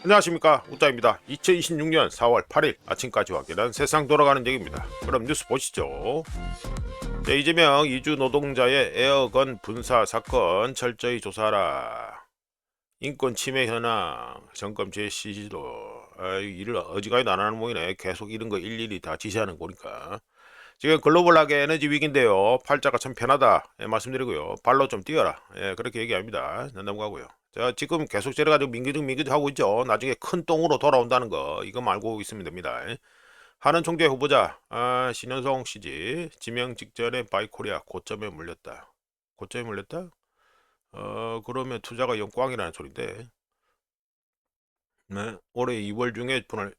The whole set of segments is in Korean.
안녕하십니까, 우짜입니다. 2026년 4월 8일 아침까지 확인한 세상 돌아가는 얘기입니다. 그럼 뉴스 보시죠. 이재명 이주 노동자의 에어건 분사 사건 철저히 조사하라. 인권 침해 현황 점검 제시도. 일을 어지간히도 안 하는 모이네. 계속 이런 거 일일이 다 지시하는 거니까. 지금 글로벌하게 에너지 위기인데요. 팔자가 참 편하다, 말씀드리고요. 발로 좀 뛰어라, 그렇게 얘기합니다. 넘어가고요. 자, 지금 계속 저래가지고 민기적 하고 있죠. 나중에 큰 똥으로 돌아온다는 거 이거 알고 있으면 됩니다. 하는 총재 후보자 신현성 씨지. 지명 직전에 바이코리아 고점에 물렸다. 고점에 물렸다? 그러면 투자가 영광이라는 소린데. 네, 올해 2월 중에 분할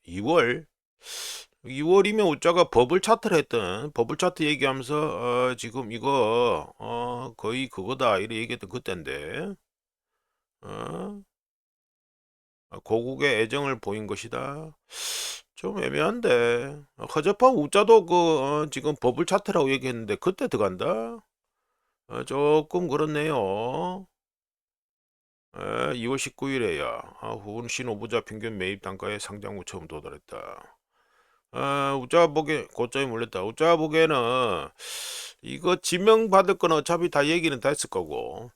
2월이면 우짜가 버블 차트를 했던 버블 차트 얘기하면서 지금 이거 거의 그거다 이렇게 얘기했던 그때인데. 어? 고국의 애정을 보인 것이다. 좀 애매한데. 허접한 우짜도 지금 버블 차트라고 얘기했는데 그때 들어간다. 조금 그렇네요. 2월 19일에야 후신 후보자 평균 매입 단가의 상장 후 처음 도달했다. 우짜 보기에 고점이 몰렸다. 우짜 보기에는 이거 지명 받을 거는 어차피 다 얘기는 다 했을 거고,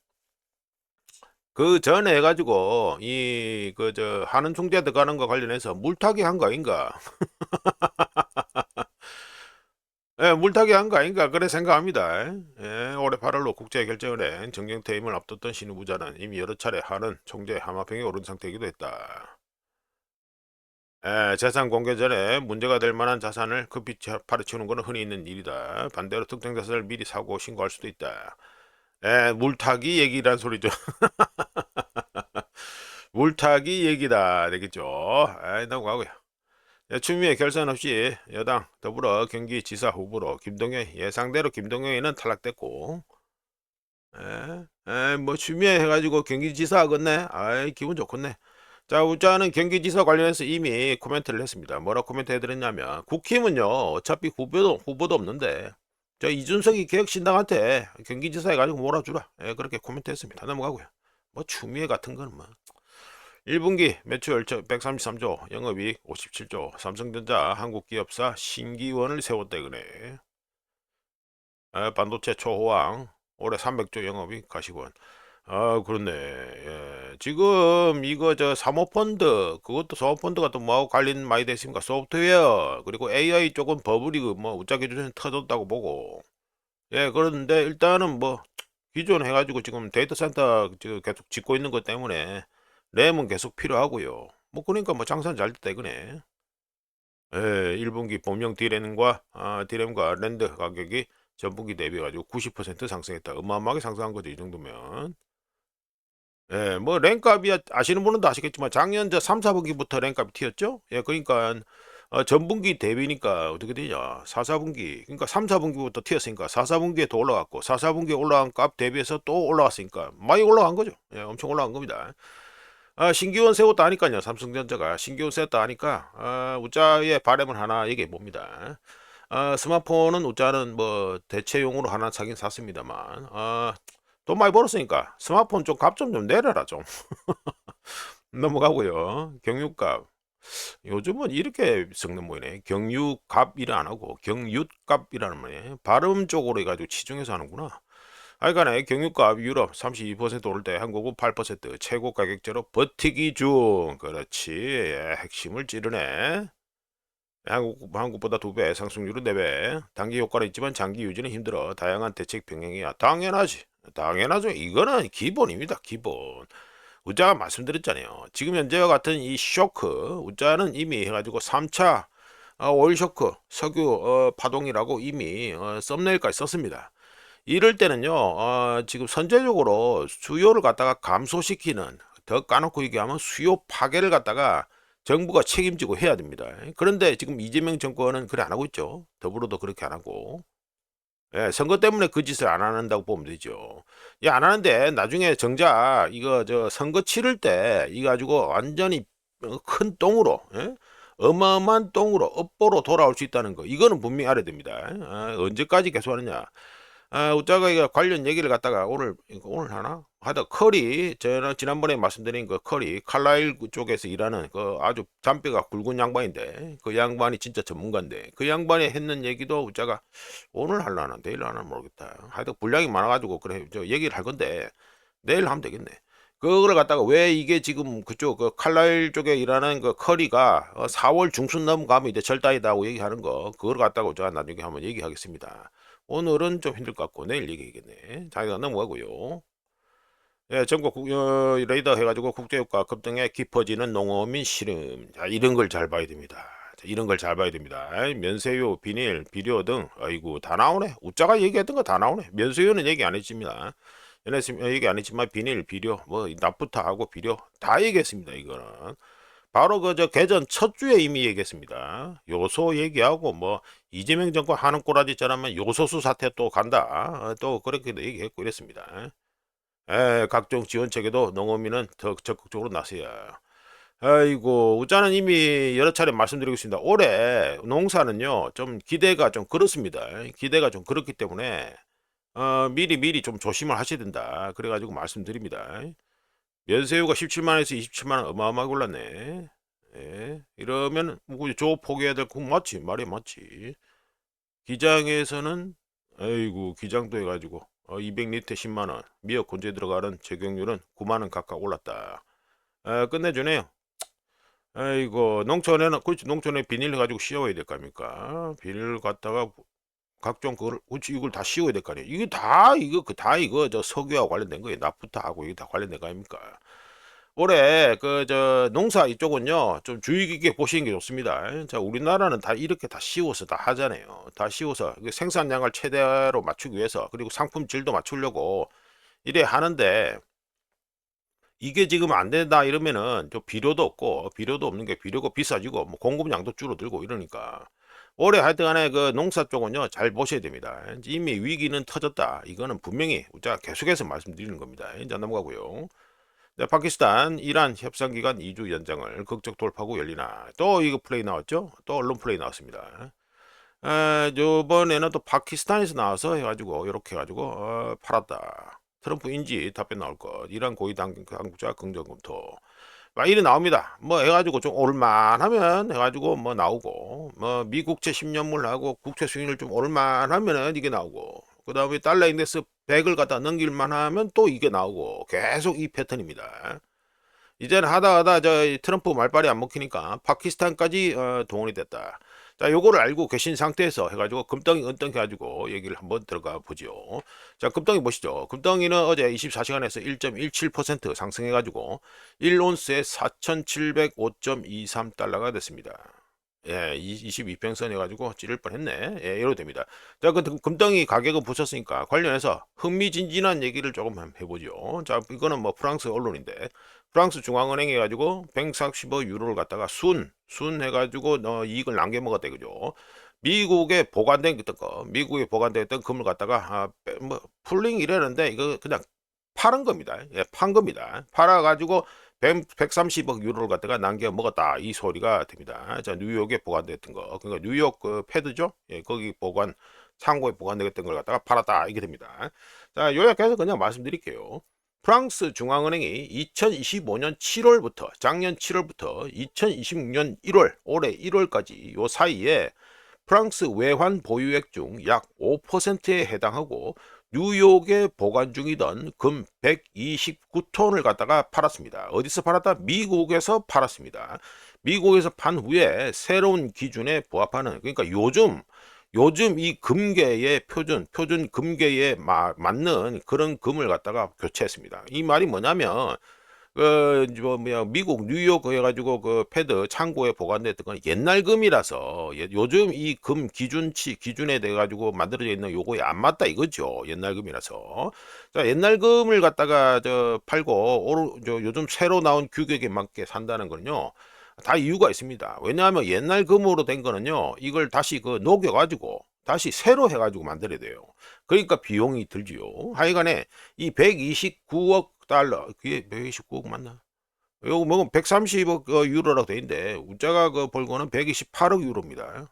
그 전에 해가지고 이 그 저 하는 총재 들어가는 거 관련해서 물타기 한 거 아닌가? 예, 물타기 한 거 아닌가 그래 생각합니다. 예, 올해 8월로 국제결제은행 정경 퇴임을 앞뒀던 신 후보자는 이미 여러 차례 하는 총재 하마평에 오른 상태이기도 했다. 재산 공개 전에 문제가 될 만한 자산을 급히 파헤치는 것은 흔히 있는 일이다. 반대로 특정 자산을 미리 사고 신고할 수도 있다. 물타기 얘기란 소리죠. 물타기 얘기다 되겠죠. 넘어가고요. 추미애 결선 없이 여당 더불어 경기지사 후보로 김동연, 예상대로 김동연이는 탈락됐고, 뭐 추미애 해가지고 경기지사 하겠네. 아이, 기분 좋겠네. 자, 우짜는 경기지사 관련해서 이미 코멘트를 했습니다. 뭐라 코멘트 해드렸냐면, 국힘은요 어차피 후보도 없는데 저 이준석이 개혁신당한테 경기지사 해가지고 몰아주라, 그렇게 코멘트 했습니다. 넘어가고요. 뭐 추미애 같은 거는 뭐 1분기 매출 133조, 영업이익 57조, 삼성전자 한국기업사 신기원을 세웠다 이거네. 반도체 초호황 올해 300조 영업이익 가시권. 그렇네. 지금 이거 저 사모펀드, 그것도 사모펀드가 또 뭐하고 관련 많이 됐습니까? 소프트웨어 그리고 AI 쪽은 버블이 뭐 우짜 기준에 터졌다고 보고. 그런데 일단은 뭐 기존 해가지고 지금 데이터 센터 지금 계속 짓고 있는 것 때문에 램은 계속 필요하고요. 뭐 그러니까 뭐 장사는 잘 됐다 이거네. 1분기 범용 디램과 랜드 가격이 전분기 대비 가지고 90% 상승했다. 어마어마하게 상승한 거죠, 이 정도면. 뭐 램값이 아시는 분은 다 아시겠지만 작년 저 3, 4분기부터 램값이 튀었죠. 그러니까 전분기 대비니까 어떻게 되냐? 4, 4분기. 그러니까 3, 4분기부터 튀었으니까 4, 4분기에 더 올라갔고 4, 4분기에 올라간 값 대비해서 또 올라갔으니까 많이 올라간 거죠. 엄청 올라간 겁니다. 신기원 세웠다 하니까요. 삼성전자가 신기원 세웠다 하니까 우짜의 바램을 하나 얘기해 봅니다. 스마트폰은 우짜는 뭐 대체용으로 하나 사긴 샀습니다만, 돈 많이 벌었으니까 스마트폰 좀 값 좀 내려라 좀. 넘어가고요. 경유값. 요즘은 이렇게 섞는 모이네. 경유값 일 안 하고 경유값이라는 말이에요. 발음 쪽으로 해가지고 치중해서 하는구나. 하여간에 경유값 유럽 32% 오를 때 한국은 8% 최고 가격제로 버티기 중. 그렇지. 핵심을 찌르네. 한국보다 2배, 상승률은 4배. 단기 효과는 있지만 장기 유지는 힘들어. 다양한 대책 병행이야. 당연하지. 당연하죠. 이거는 기본입니다. 기본. 우짜가 말씀드렸잖아요. 지금 현재와 같은 이 쇼크, 우짜는 이미 해가지고 3차 오일 쇼크, 석유 파동이라고 이미 썸네일까지 썼습니다. 이럴 때는요, 지금 선제적으로 수요를 갖다가 감소시키는, 더 까놓고 얘기하면 수요 파괴를 갖다가 정부가 책임지고 해야 됩니다. 그런데 지금 이재명 정권은 그래 안 하고 있죠. 더불어도 그렇게 안 하고. 선거 때문에 그 짓을 안 한다고 보면 되죠. 안 하는데 나중에 정작 이거 저 선거 치를 때 이거 가지고 완전히 큰 똥으로, 어마어마한 똥으로 업보로 돌아올 수 있다는 거, 이거는 분명히 알아야 됩니다. 언제까지 계속 하느냐. 우짜가 이거 관련 얘기를 갖다가 오늘 하나? 하여튼 커리, 저는 지난번에 말씀드린 그 커리 칼라일 쪽에서 일하는 그 아주 잔뼈가 굵은 양반인데, 그 양반이 진짜 전문가인데, 그 양반이 했는 얘기도 제가 오늘 할라나 내일 하나 모르겠다. 하여튼 분량이 많아가지고 그래 저 얘기를 할 건데 내일 하면 되겠네. 그거를 갖다가 왜 이게 지금 그쪽 그 칼라일 쪽에 일하는 그 커리가 4월 중순 넘어가면 이제 절단이다고 얘기하는 거, 그걸 갖다가 제가 나중에 한번 얘기하겠습니다. 오늘은 좀 힘들 것 같고 내일 얘기하겠네. 자, 이거 넘어가고요. 예, 전국 레이더 해가지고 국제유가 급등에 깊어지는 농어민 시름. 자, 이런 걸 잘 봐야 됩니다. 자, 이런 걸 잘 봐야 됩니다. 면세유, 비닐, 비료 등, 아이고, 다 나오네. 우짜가 얘기했던 거 다 나오네. 면세유는 얘기 안 했습니다. 얘기 안 했지만 비닐, 비료, 뭐, 납부터 하고 비료 다 얘기했습니다. 이거는. 바로 그 저 개전 첫 주에 이미 얘기했습니다. 요소 얘기하고 뭐 이재명 정권 하는 꼬라지처럼 요소수 사태 또 간다. 또 그렇게도 얘기했고 이랬습니다. 각종 지원책에도 농어민은 더 적극적으로 나서야. 아이고, 우짜는 이미 여러 차례 말씀드리고 있습니다. 올해 농사는요, 좀 기대가 좀 그렇습니다. 기대가 좀 그렇기 때문에, 미리 좀 조심을 하셔야 된다. 그래가지고 말씀드립니다. 면세유가 17만원에서 27만원 어마어마하게 올랐네. 예, 이러면, 뭐, 저 포기해야 될 거 맞지? 말이 맞지. 기장에서는 아이고 기장도 해가지고 200리터 10만원 미역 건조에 들어가는 적용률은 9만원 각각 올랐다. 끝내주네요. 아이고 농촌에는 그렇지 농촌에 비닐 가지고 씌워야 될 거 아닙니까? 비닐 갖다가 각종 그걸 그렇지 이걸 다 씌워야 될 거 아니에요. 이게 다 이거 다 이거 저 석유하고 관련된 거예요. 납부터 하고 이게 다 관련된 거 아닙니까? 올해 그 저 농사 이쪽은요 좀 주의 깊게 보시는 게 좋습니다. 자, 우리나라는 다 이렇게 다 씌워서 다 하잖아요. 다 씌워서 생산량을 최대로 맞추기 위해서 그리고 상품 질도 맞추려고 이래 하는데 이게 지금 안 된다 이러면은 저 비료도 없는 게 비료가 비싸지고 뭐 공급량도 줄어들고 이러니까 올해 하여튼간에 그 농사 쪽은요 잘 보셔야 됩니다. 이미 위기는 터졌다. 이거는 분명히 제가 계속해서 말씀드리는 겁니다. 이제 넘어가고요. 네, 파키스탄, 이란 협상기간 2주 연장을 극적 돌파구 열리나. 또 이거 플레이 나왔죠? 또 언론 플레이 나왔습니다. 요번에는 또 파키스탄에서 나와서 해가지고, 이렇게 해가지고, 팔았다. 트럼프 인지 답변 나올 것. 이란 고위 당국자 긍정 검토. 막 이래 나옵니다. 뭐 해가지고 좀 오를만하면 해가지고 뭐 나오고, 뭐 미국채 10년물하고 국채 수익률 좀 오를만하면은 이게 나오고, 그 다음에 달러 인덱스 100을 갖다 넘길만 하면 또 이게 나오고 계속 이 패턴입니다. 이제는 하다 저 트럼프 말빨이 안 먹히니까 파키스탄까지 동원이 됐다. 자, 요거를 알고 계신 상태에서 해가지고 금덩이 은덩이 해가지고 얘기를 한번 들어가 보죠. 자, 금덩이 보시죠. 금덩이는 어제 24시간에서 1.17% 상승해가지고 1온스에 4,705.23달러가 됐습니다. 예, 22평선 해가지고 찌를 뻔했네. 예, 이러도 됩니다. 자, 그 금덩이 가격은 붙였으니까 관련해서 흥미진진한 얘기를 조금 해보죠. 자, 이거는 뭐 프랑스 언론인데 프랑스 중앙은행 해가지고 145 유로를 갖다가 순 해가지고 이익을 남겨먹었대 그죠? 미국에 보관됐던 금을 갖다가 뭐 풀링 이래는데 이거 그냥 파는 겁니다. 예, 판 겁니다. 팔아가지고 130억 유로를 갖다가 남겨 먹었다. 이 소리가 됩니다. 자, 뉴욕에 보관됐던 거. 그러니까 뉴욕 그 패드죠? 예, 거기 창고에 보관됐던 걸 갖다가 팔았다. 이게 됩니다. 자, 요약해서 그냥 말씀드릴게요. 프랑스 중앙은행이 2025년 7월부터, 작년 7월부터 2026년 1월, 올해 1월까지 요 사이에 프랑스 외환 보유액 중 약 5%에 해당하고 뉴욕에 보관 중이던 금 129톤을 갖다가 팔았습니다. 어디서 팔았다? 미국에서 팔았습니다. 미국에서 판 후에 새로운 기준에 부합하는 그러니까 요즘 이 금계의 표준 금계에 맞는 그런 금을 갖다가 교체했습니다. 이 말이 뭐냐면 미국 뉴욕 해가지고 그 패드 창고에 보관됐던 건 옛날 금이라서 요즘 이 금 기준에 돼 가지고 만들어져 있는 요거에 안 맞다 이거죠. 옛날 금이라서. 자, 옛날 금을 갖다가 저 팔고 요즘 새로 나온 규격에 맞게 산다는 거는요. 다 이유가 있습니다. 왜냐하면 옛날 금으로 된 거는요. 이걸 다시 그 녹여 가지고 다시 새로 해가지고 만들어야 돼요. 그러니까 비용이 들지요. 하여간에 이 129억 달러, 그게 129억 맞나? 요거 뭐 130억 유로라고 돼 있는데 우자가 그 벌고는 128억 유로입니다.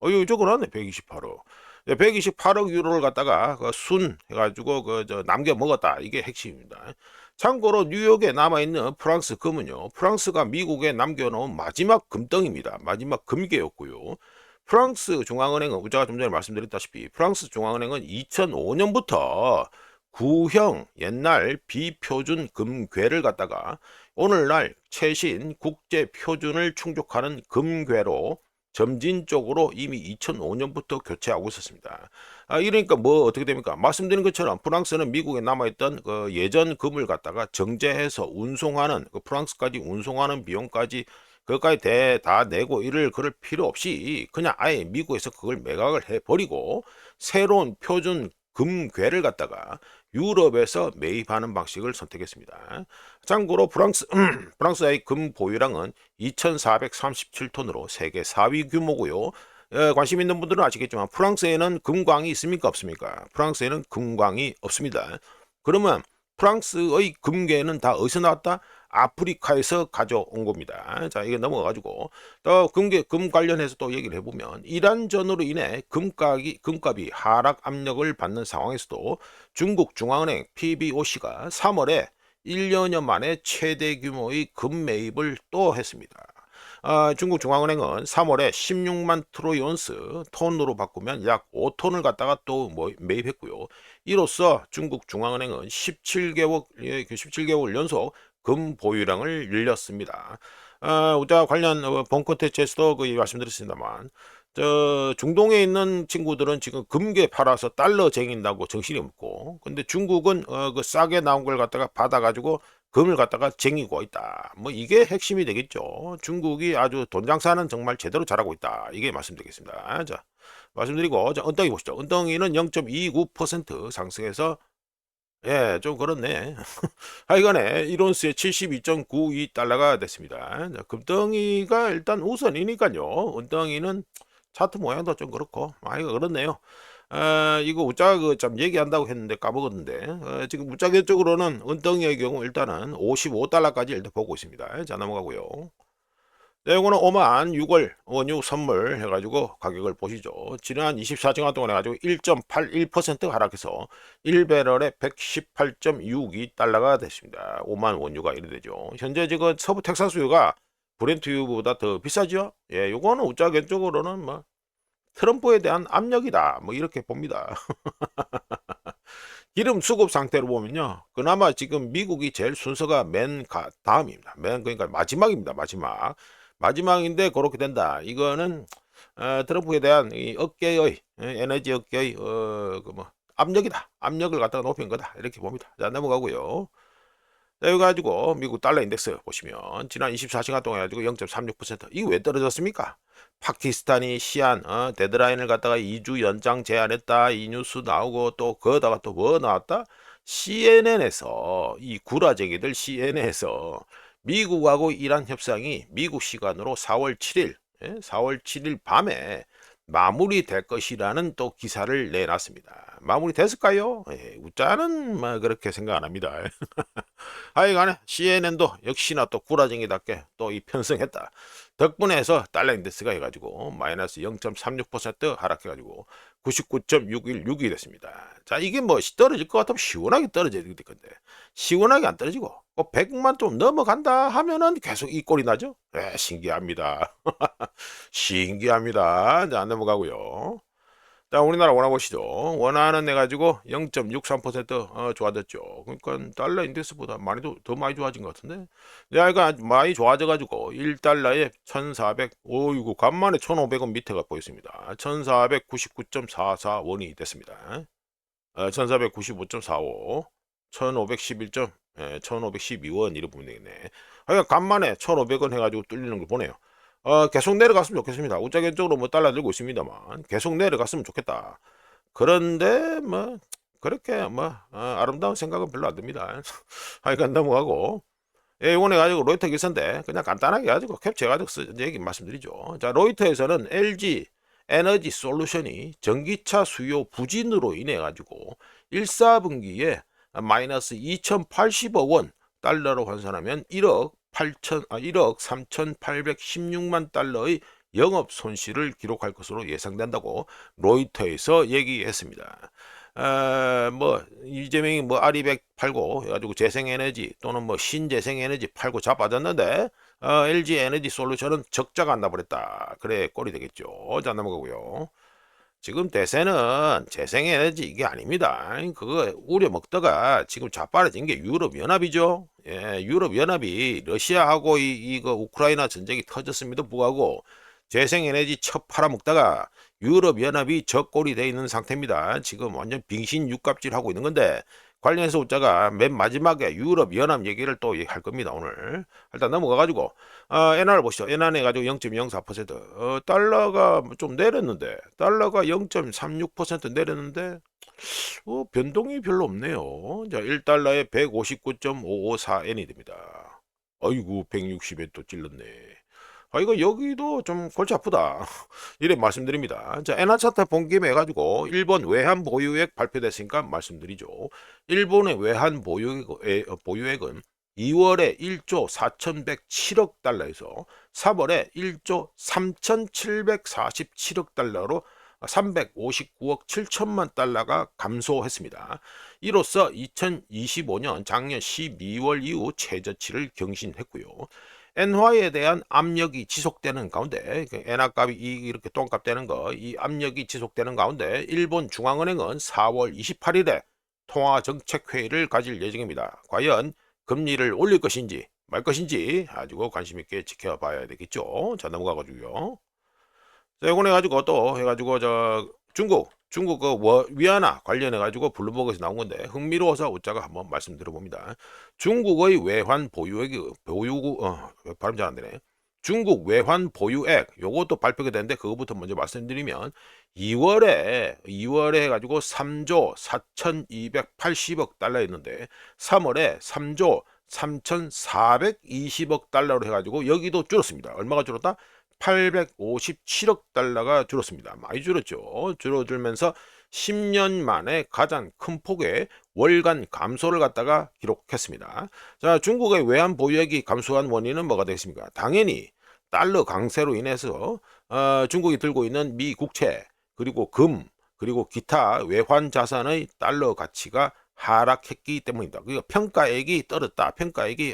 이거 적어놨네 128억. 128억 유로를 갖다가 순 해가지고 남겨 먹었다. 이게 핵심입니다. 참고로 뉴욕에 남아있는 프랑스 금은요, 프랑스가 미국에 남겨놓은 마지막 금덩입니다. 마지막 금괴였고요. 프랑스 중앙은행은 제가 좀 전에 말씀드렸다시피 프랑스 중앙은행은 2005년부터 구형 옛날 비표준 금괴를 갖다가 오늘날 최신 국제 표준을 충족하는 금괴로 점진적으로 이미 2005년부터 교체하고 있었습니다. 이러니까 뭐 어떻게 됩니까? 말씀드린 것처럼 프랑스는 미국에 남아있던 그 예전 금을 갖다가 정제해서 운송하는 프랑스까지 운송하는 비용까지 그것까지 다 내고 이를 그럴 필요 없이 그냥 아예 미국에서 그걸 매각을 해버리고 새로운 표준 금괴를 갖다가 유럽에서 매입하는 방식을 선택했습니다. 참고로 프랑스의 금 보유량은 2,437톤으로 세계 4위 규모고요. 관심 있는 분들은 아시겠지만 프랑스에는 금광이 있습니까? 없습니까? 프랑스에는 금광이 없습니다. 그러면 프랑스의 금괴는 다 어디서 나왔다? 아프리카에서 가져온 겁니다. 자, 이게 넘어가가지고 또 금 관련해서 또 얘기를 해보면 이란전으로 인해 금값이 하락 압력을 받는 상황에서도 중국 중앙은행 PBOC가 3월에 1년여 만에 최대 규모의 금 매입을 또 했습니다. 중국 중앙은행은 3월에 16만 트로이온스 톤으로 바꾸면 약 5톤을 갖다가 또 매입했고요. 이로써 중국 중앙은행은 17개월 연속 금 보유량을 늘렸습니다. 우자 관련 본 콘텐츠에서도 말씀드렸습니다만 중동에 있는 친구들은 지금 금괴 팔아서 달러 쟁인다고 정신이 없고, 근데 중국은 그 싸게 나온 걸 갖다가 받아가지고 금을 갖다가 쟁이고 있다. 뭐 이게 핵심이 되겠죠. 중국이 아주 돈 장사는 정말 제대로 잘하고 있다. 이게 말씀드리겠습니다. 자, 말씀드리고 자, 은덩이 보시죠. 은덩이는 0.29% 상승해서 예, 좀 그렇네. 하여간에 1온스에 72.92달러가 됐습니다. 자, 금덩이가 일단 우선이니까요. 은덩이는 차트 모양도 좀 그렇고, 이거 그렇네요. 이거 우짜 참 얘기한다고 했는데 까먹었는데, 지금 우짜계 쪽으로는 은덩이의 경우 일단은 55달러까지 일단 보고 있습니다. 자, 넘어가고요. 내용은 오만 6월 원유 선물 해가지고 가격을 보시죠. 지난 24시간 동안 해가지고 1.81% 하락해서 1배럴에 118.62달러가 됐습니다. 오만 원유가 이래 되죠. 현재 지금 서부 텍사스유가 브렌트유보다 더 비싸죠. 예, 요거는 우짜겐적으로는 뭐 트럼프에 대한 압력이다. 뭐 이렇게 봅니다. 기름 수급 상태로 보면요. 그나마 지금 미국이 제일 순서가 다음입니다. 그러니까 마지막입니다. 마지막인데 그렇게 된다. 이거는 트럼프에 대한 이 어깨의 에너지 어깨의 압력이다. 압력을 갖다가 높인 거다. 이렇게 봅니다. 자, 넘어가고요. 자, 여기 가지고 미국 달러 인덱스 보시면 지난 24시간 동안 해가지고 0.36%. 이거 왜 떨어졌습니까? 파키스탄이 시한 데드라인을 갖다가 2주 연장 제한했다. 이 뉴스 나오고 또 거기다가 또 뭐 나왔다? CNN에서 이 구라쟁이들 CNN에서 미국하고 이란 협상이 미국 시간으로 4월 7일 4월 7일 밤에 마무리될 것이라는 또 기사를 내놨습니다. 마무리됐을까요? 우짜는 뭐 그렇게 생각 안 합니다. 하여간에 CNN도 역시나 또 구라쟁이답게 또 이 편성했다. 덕분에 해서 달러 인덱스가 해가지고 마이너스 0.36% 하락해가지고 99.616이 됐습니다. 자, 이게 뭐 떨어질 것 같으면 시원하게 떨어져야 될 건데 시원하게 안 떨어지고 100만 좀 넘어간다 하면은 계속 이 꼴이 나죠. 신기합니다. 신기합니다. 자, 안 넘어가고요. 자, 우리나라 원화 보시죠. 원화는 내가지고 0.63% 좋아졌죠. 그러니까 달러 인덱스보다 더 많이 좋아진 것 같은데. 야, 이거 많이 좋아져가지고 1달러에 1,400, 오이고 간만에 1,500원 밑에가 보였습니다. 1,499.44원이 됐습니다. 1,495.45, 1,511. 1,512원 이렇게 보면 되겠네. 그러니까 간만에 1,500원 해가지고 뚫리는 걸 보네요. 계속 내려갔으면 좋겠습니다. 우짜겐적으로 뭐 달러 들고 있습니다만 계속 내려갔으면 좋겠다. 그런데 뭐 그렇게 뭐 아름다운 생각은 별로 안 듭니다. 하여간 넘어가고 이번에 가지고 로이터 기사인데 그냥 간단하게 가지고 캡처해가지고 얘기 말씀드리죠. 자, 로이터에서는 LG 에너지 솔루션이 전기차 수요 부진으로 인해 가지고 1사분기에 마이너스 2,080억 원 달러로 환산하면 1억 3,816만 달러의 영업 손실을 기록할 것으로 예상된다고 로이터에서 얘기했습니다. 뭐 이재명이 뭐 아리백 팔고 해가지고 재생에너지 또는 뭐 신재생에너지 팔고 자빠졌는데 LG 에너지 솔루션은 적자가 안 나버렸다. 그래 꼴이 되겠죠. 자 넘어가고요. 지금 대세는 재생에너지 이게 아닙니다. 그거 우려 먹다가 지금 자빠져진 게 유럽연합이죠. 예, 유럽연합이 러시아하고 이거 우크라이나 전쟁이 터졌음에도 불구하고 재생에너지 첫 팔아먹다가 유럽연합이 적골이 돼 있는 상태입니다. 지금 완전 빙신 육갑질 하고 있는 건데 관련해서 웃자가 맨 마지막에 유럽연합 얘기를 또 할 겁니다. 오늘 일단 넘어가가지고 엔화를 보시죠. 엔화는 해가지고 0.04%, 달러가 좀 내렸는데 달러가 0.36% 내렸는데 변동이 별로 없네요. 자, 1달러에 159.554엔이 됩니다. 아이고 160엔 또 찔렀네. 이거 여기도 좀 골치 아프다. 이래 말씀드립니다. 자, 엔화 차트 본 김에 해가지고 일본 외환 보유액 발표됐으니까 말씀드리죠. 일본의 외환 보유액은 2월에 1조 4,107억 달러에서 3월에 1조 3,747억 달러로 359억 7천만 달러가 감소했습니다. 이로써 2025년 작년 12월 이후 최저치를 경신했고요. 엔화에 대한 압력이 지속되는 가운데 엔화값이 이렇게 똥값 되는 거, 이 압력이 지속되는 가운데 일본 중앙은행은 4월 28일에 통화정책회의를 가질 예정입니다. 과연 금리를 올릴 것인지 말 것인지 아주 관심 있게 지켜봐야 되겠죠. 자 넘어가가지고요. 자, 이번에 가지고 또 해가지고 중국 그 위안화 관련해 가지고 블룸버그에서 나온 건데 흥미로워서 웃자가 한번 말씀드려봅니다. 중국의 외환 발음 잘 안 되네. 중국 외환 보유액 요것도 발표가 되는데 그거부터 먼저 말씀드리면 2월에 해가지고 3조 4,280억 달러였는데 3월에 3조 3,420억 달러로 해가지고 여기도 줄었습니다. 얼마가 줄었다? 857억 달러가 줄었습니다. 많이 줄었죠. 줄어들면서 10년 만에 가장 큰 폭의 월간 감소를 갖다가 기록했습니다. 자, 중국의 외환 보유액이 감소한 원인은 뭐가 되겠습니까? 당연히 달러 강세로 인해서 중국이 들고 있는 미 국채 그리고 금 그리고 기타 외환 자산의 달러 가치가 하락했기 때문입니다. 그러니까 평가액이 떨어졌다. 평가액이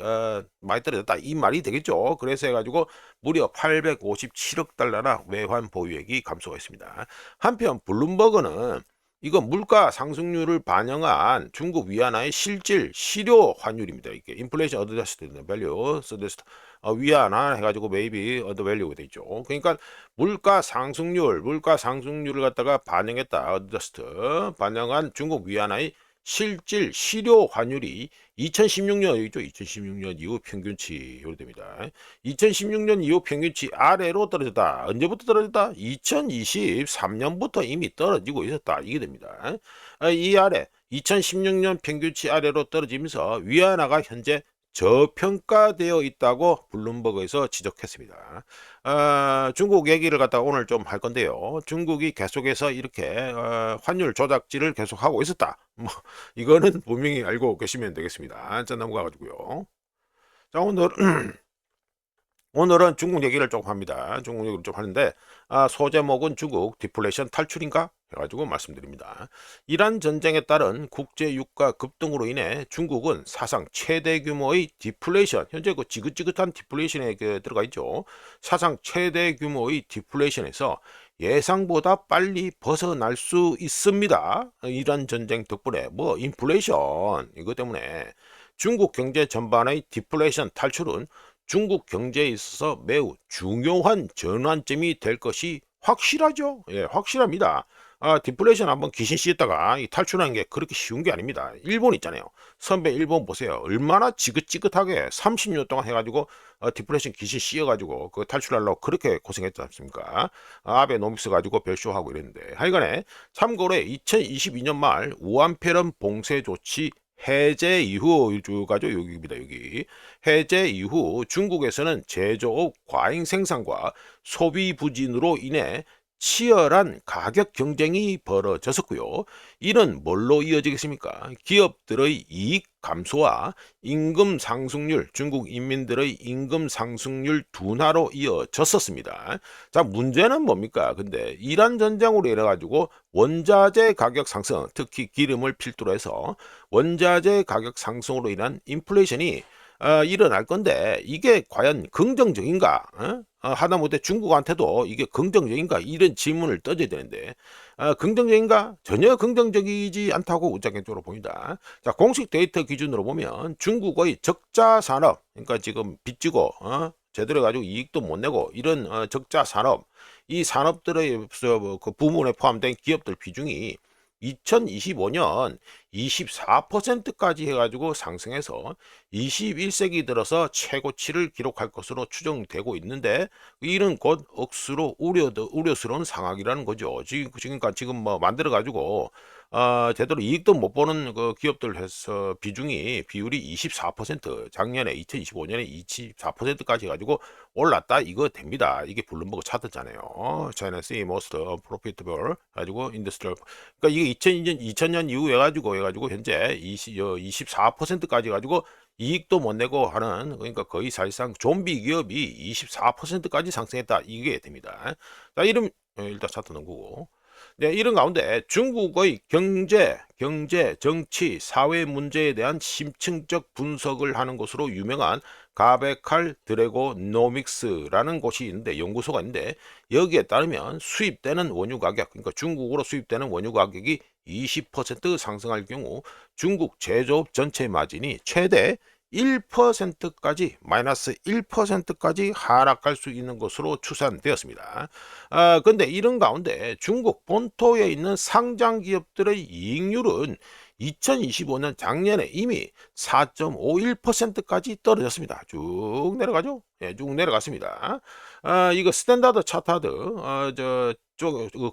많이 떨어졌다. 이 말이 되겠죠. 그래서 해가지고 무려 857억 달러나 외환 보유액이 감소했습니다. 한편 블룸버그는 이거 물가 상승률을 반영한 중국 위안화의 실효 환율입니다. 이게 인플레이션 어드저스티드 밸류 위안화 해가지고 maybe 어드 밸류가 되죠. 그러니까 물가 상승률을 갖다가 반영했다. 어드저스트 반영한 중국 위안화의 실효 환율이 2016년이죠. 2016년 이후 평균치로 됩니다. 2016년 이후 평균치 아래로 떨어졌다. 언제부터 떨어졌다? 2023년부터 이미 떨어지고 있었다. 이게 됩니다. 이 아래 2016년 평균치 아래로 떨어지면서 위안화가 현재 저평가되어 있다고 블룸버그에서 지적했습니다. 중국 얘기를 갖다가 오늘 좀 할 건데요. 중국이 계속해서 이렇게 환율 조작질을 계속하고 있었다. 뭐 이거는 분명히 알고 계시면 되겠습니다. 자 넘어가가지고요. 자 오늘은 중국 얘기를 조금 합니다. 중국 얘기를 좀 하는데 소제목은 중국 디플레이션 탈출인가? 해가지고 말씀드립니다. 이란 전쟁에 따른 국제 유가 급등으로 인해 중국은 사상 최대 규모의 디플레이션, 현재 그 지긋지긋한 디플레이션에 들어가 있죠. 사상 최대 규모의 디플레이션에서 예상보다 빨리 벗어날 수 있습니다. 이란 전쟁 덕분에 뭐 인플레이션 이것 때문에 중국 경제 전반의 디플레이션 탈출은 중국 경제에 있어서 매우 중요한 전환점이 될 것이 확실하죠. 예, 확실합니다. 디플레이션 한번 귀신 씌었다가 탈출하는 게 그렇게 쉬운 게 아닙니다. 일본 있잖아요. 선배 일본 보세요. 얼마나 지긋지긋하게 30년 동안 해가지고 디플레이션 귀신 씌어가지고 그 탈출하려고 그렇게 고생했지 않습니까? 아베노믹스 가지고 별쇼하고 이랬는데 하여간에 참고로 2022년 말 우한폐렴 봉쇄 조치 해제 이후 주가죠. 여기입니다. 여기 해제 이후 중국에서는 제조업 과잉 생산과 소비 부진으로 인해 치열한 가격 경쟁이 벌어졌었고요. 이는 뭘로 이어지겠습니까? 기업들의 이익 감소와 임금 상승률, 중국 인민들의 임금 상승률 둔화로 이어졌었습니다. 자, 문제는 뭡니까? 근데 이란 전쟁으로 인해 가지고 원자재 가격 상승, 특히 기름을 필두로 해서 원자재 가격 상승으로 인한 인플레이션이 일어날 건데 이게 과연 긍정적인가? 하다못해 중국한테도 이게 긍정적인가? 이런 질문을 떠져야 되는데 긍정적인가? 전혀 긍정적이지 않다고 우짜겐적으로 보인다. 자, 공식 데이터 기준으로 보면 중국의 적자 산업, 그러니까 지금 빚지고 제대로 가지고 이익도 못 내고 이런 적자 산업, 이 산업들의 그 부문에 포함된 기업들 비중이 2025년 24%까지 해가지고 상승해서 21세기 들어서 최고치를 기록할 것으로 추정되고 있는데 이는 곧 억수로 우려스러운 상황이라는 거죠. 지금 뭐 만들어 가지고 제대로 이익도 못 보는 그 기업들 해서 비율이 24%, 작년에 2025년에 24%까지 해가지고 올랐다 이거 됩니다. 이게 블룸버그 차트잖아요. China's most profitable 가지고 인더스트리얼, 그러니까 이게 2000년 이후 해가지고 현재 24%까지 가지고 이익도 못 내고 하는, 그러니까 거의 사실상 좀비 기업이 24%까지 상승했다 이게 됩니다. 자, 이름 일단 차트 넘기고. 네, 이런 가운데 중국의 경제, 정치, 사회 문제에 대한 심층적 분석을 하는 것으로 유명한 가베칼 드래고노믹스라는 곳이 있는데, 연구소가 있는데, 여기에 따르면 수입되는 원유 가격, 그러니까 중국으로 수입되는 원유 가격이 20% 상승할 경우 중국 제조업 전체 마진이 최대 1%까지 마이너스 1%까지 하락할 수 있는 것으로 추산되었습니다. 근데 이런 가운데 중국 본토에 있는 상장 기업들의 이익률은 2025년 작년에 이미 4.51%까지 떨어졌습니다. 쭉 내려가죠? 예, 쭉 내려갔습니다. 이거 스탠다드 차트하드,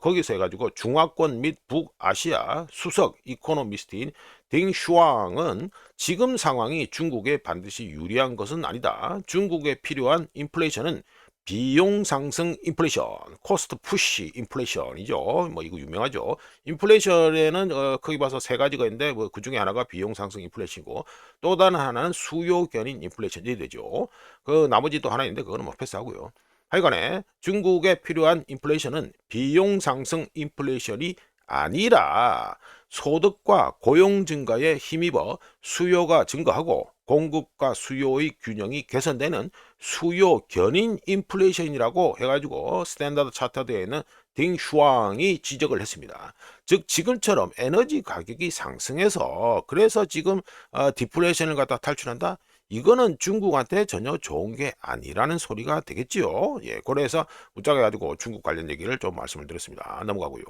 거기서 해가지고 중화권 및 북아시아 수석 이코노미스트인 딩 슈왕은 지금 상황이 중국에 반드시 유리한 것은 아니다. 중국에 필요한 인플레이션은 비용 상승 인플레이션, 코스트 푸시 인플레이션이죠. 뭐 이거 유명하죠. 인플레이션에는 거기 봐서 세 가지가 있는데 뭐 그 중에 하나가 비용 상승 인플레이션이고 또 다른 하나는 수요 견인 인플레이션이 되죠. 그 나머지 또 하나 있는데 그거는 뭐 패스하고요. 하여간에 중국에 필요한 인플레이션은 비용 상승 인플레이션이 아니라 소득과 고용 증가에 힘입어 수요가 증가하고 공급과 수요의 균형이 개선되는 수요 견인 인플레이션이라고 해가지고 스탠다드 차트되어 있는 딩 슈왕이 지적을 했습니다. 즉 지금처럼 에너지 가격이 상승해서 그래서 지금 디플레이션을 갖다 탈출한다? 이거는 중국한테 전혀 좋은 게 아니라는 소리가 되겠지요. 예, 그래서 웃자게 가지고 중국 관련 얘기를 좀 말씀을 드렸습니다. 넘어가고요.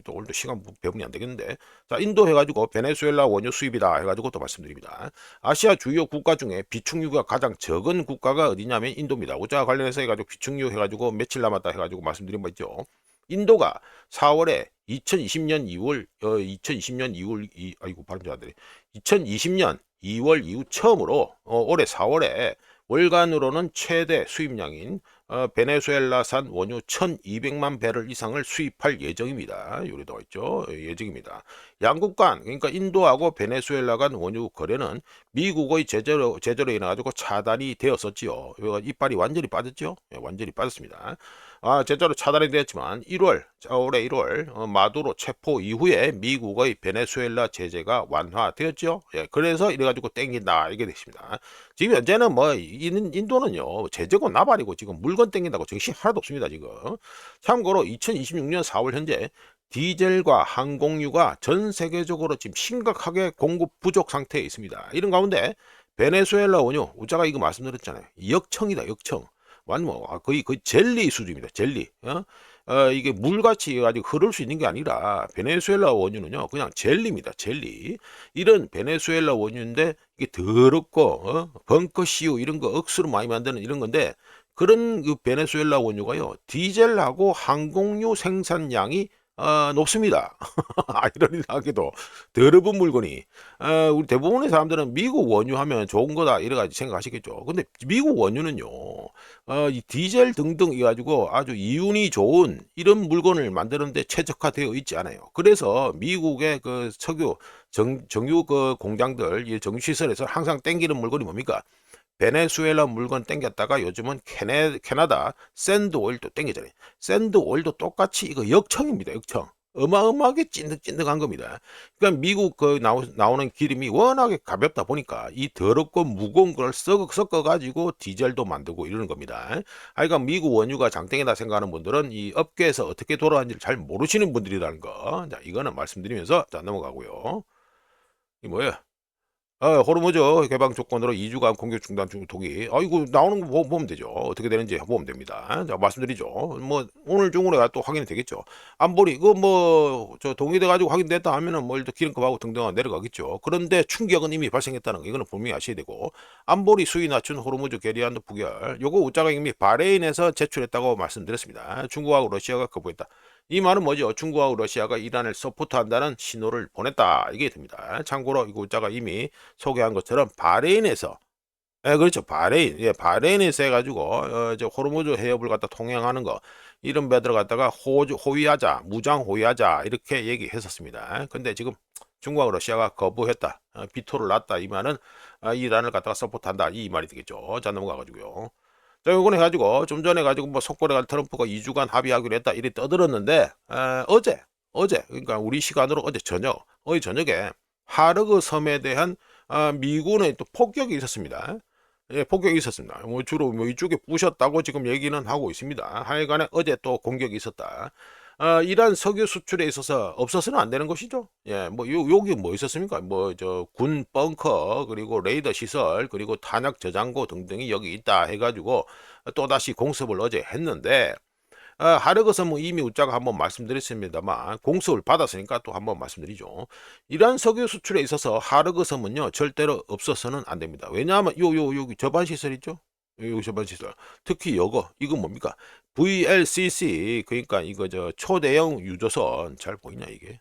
또 오늘도 시간 배분이 안 되겠는데, 자, 인도 해가지고 베네수엘라 원유 수입이다 해가지고 또 말씀드립니다. 아시아 주요 국가 중에 비축유가 가장 적은 국가가 어디냐면 인도입니다. 웃자가 관련해서 해가지고 비축유 해가지고 며칠 남았다 해가지고 말씀드린 거 있죠. 인도가 4월에 2020년 2월, 2020년 2월, 아이고 발음 잘 안 되네. 2020년 2월 이후 처음으로 올해 4월에 월간으로는 최대 수입량인 베네수엘라산 원유 1200만 배럴 이상을 수입할 예정입니다. 요리 나와 있죠. 예정입니다. 양국 간, 그러니까 인도하고 베네수엘라 간 원유 거래는 미국의 제재로 인해 가지고 차단이 되었었지요. 이빨이 완전히 빠졌죠. 예, 완전히 빠졌습니다. 제재로 차단이 되었지만 올해 1월 마두로 체포 이후에 미국의 베네수엘라 제재가 완화되었죠. 예, 그래서 이래가지고 땡긴다 이게 됐습니다. 지금 현재는 뭐 인도는요 제재고 나발이고 지금 물건 땡긴다고 정신 하나도 없습니다 지금. 참고로 2026년 4월 현재 디젤과 항공유가 전 세계적으로 지금 심각하게 공급 부족 상태에 있습니다. 이런 가운데 베네수엘라 원유, 우자가 이거 말씀드렸잖아요. 역청이다, 역청. 완전 뭐 거의 젤리 수준입니다. 젤리. 이게 물같이 해가지고 흐를 수 있는 게 아니라 베네수엘라 원유는요 그냥 젤리입니다. 젤리. 이런 베네수엘라 원유인데 이게 더럽고 벙커CU 이런 거 억수로 많이 만드는 이런 건데, 그런 그 베네수엘라 원유가요 디젤하고 항공유 생산량이 높습니다. 아이러니하게도 더러운 물건이 우리 대부분의 사람들은 미국 원유 하면 좋은 거다 이래 가지고 생각하시겠죠. 근데 미국 원유는요. 이 디젤 등등 해 가지고 아주 이윤이 좋은 이런 물건을 만드는 데 최적화되어 있지 않아요. 그래서 미국의 그 석유 정유 그 공장들 이 정시설에서 항상 땡기는 물건이 뭡니까? 베네수엘라 물건 땡겼다가 요즘은 캐나다 샌드 오일도 땡기잖아요. 샌드 오일도 똑같이 이거 역청입니다. 역청. 어마어마하게 찐득찐득한 겁니다. 그러니까 미국 그 나오는 기름이 워낙에 가볍다 보니까 이 더럽고 무거운 걸 섞어가지고 디젤도 만들고 이러는 겁니다. 그러니까 미국 원유가 장땡이다 생각하는 분들은 이 업계에서 어떻게 돌아가는지를 잘 모르시는 분들이라는 거. 자, 이거는 말씀드리면서 자, 넘어가고요. 이 뭐예요? 호르무즈 개방 조건으로 2주간 공격 중단 중 독일. 이거 나오는 거 보면 되죠. 어떻게 되는지 보면 됩니다. 자, 말씀드리죠. 뭐 오늘 중으로 또 확인이 되겠죠. 안보리 이거 뭐 저 동의돼 가지고 확인됐다 하면은 뭐 일단 기름값하고 등등 내려가겠죠. 그런데 충격은 이미 발생했다는 거 이거는 분명히 아셔야 되고 안보리 수위 낮춘 호르무즈 게리안드 부결 요거 우짜가 이미 바레인에서 제출했다고 말씀드렸습니다. 중국하고 러시아가 거부했다. 이 말은 뭐죠? 중국하고 러시아가 이란을 서포트한다는 신호를 보냈다. 이게 됩니다. 참고로 이 글자가 이미 소개한 것처럼 바레인에서 그렇죠. 바레인. 예, 바레인에서 해가지고 저 호르무즈 해협을 갖다 통행하는 거 이런 배들을 갖다가 호위하자, 무장 호위하자 이렇게 얘기했었습니다. 근데 지금 중국하고 러시아가 거부했다. 비토를 놨다. 이 말은 이란을 갖다가 서포트한다. 이 말이 되겠죠. 자, 넘어가가지고요. 자, 요건 해가지고 좀 전에 가지고 뭐 속보래가 트럼프가 2주간 합의하기로 했다 이래 떠들었는데 어제 그러니까 우리 시간으로 어제 저녁에 하르그 섬에 대한 미군의 또 폭격이 있었습니다. 예, 폭격이 있었습니다. 뭐 주로 뭐 이쪽에 부셨다고 지금 얘기는 하고 있습니다. 하여간에 어제 또 공격이 있었다. 이란 석유 수출에 있어서 없어서는 안 되는 것이죠. 예, 뭐 여기 뭐 있었습니까? 뭐 저 군 벙커 그리고 레이더 시설 그리고 탄약 저장고 등등이 여기 있다 해가지고 또 다시 공습을 어제 했는데 하르그섬은 뭐 이미 웃자가 한번 말씀드렸습니다만 공습을 받았으니까 또 한번 말씀드리죠. 이란 석유 수출에 있어서 하르그섬은요 절대로 없어서는 안 됩니다. 왜냐하면 여기 저반 시설 있죠? 여기 저반 시설. 특히 이거 뭡니까? VLCC 그러니까 이거 저 초대형 유조선 잘 보이냐 이게?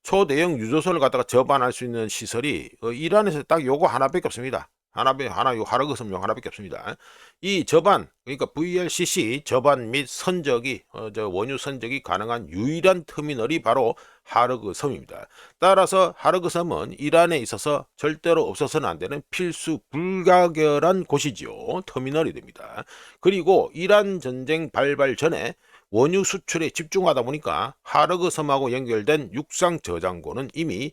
초대형 유조선을 갖다가 접안할 수 있는 시설이 이란에서 딱 요거 하나밖에 없습니다. 요 하르그섬용 하나밖에 없습니다. 이 접안 그러니까 VLCC 접안 및 선적이 저 원유 선적이 가능한 유일한 터미널이 바로 하르그섬입니다. 따라서 하르그섬은 이란에 있어서 절대로 없어서는 안 되는 필수 불가결한 곳이지요. 터미널이 됩니다. 그리고 이란 전쟁 발발 전에 원유 수출에 집중하다 보니까 하르그 섬하고 연결된 육상 저장고는 이미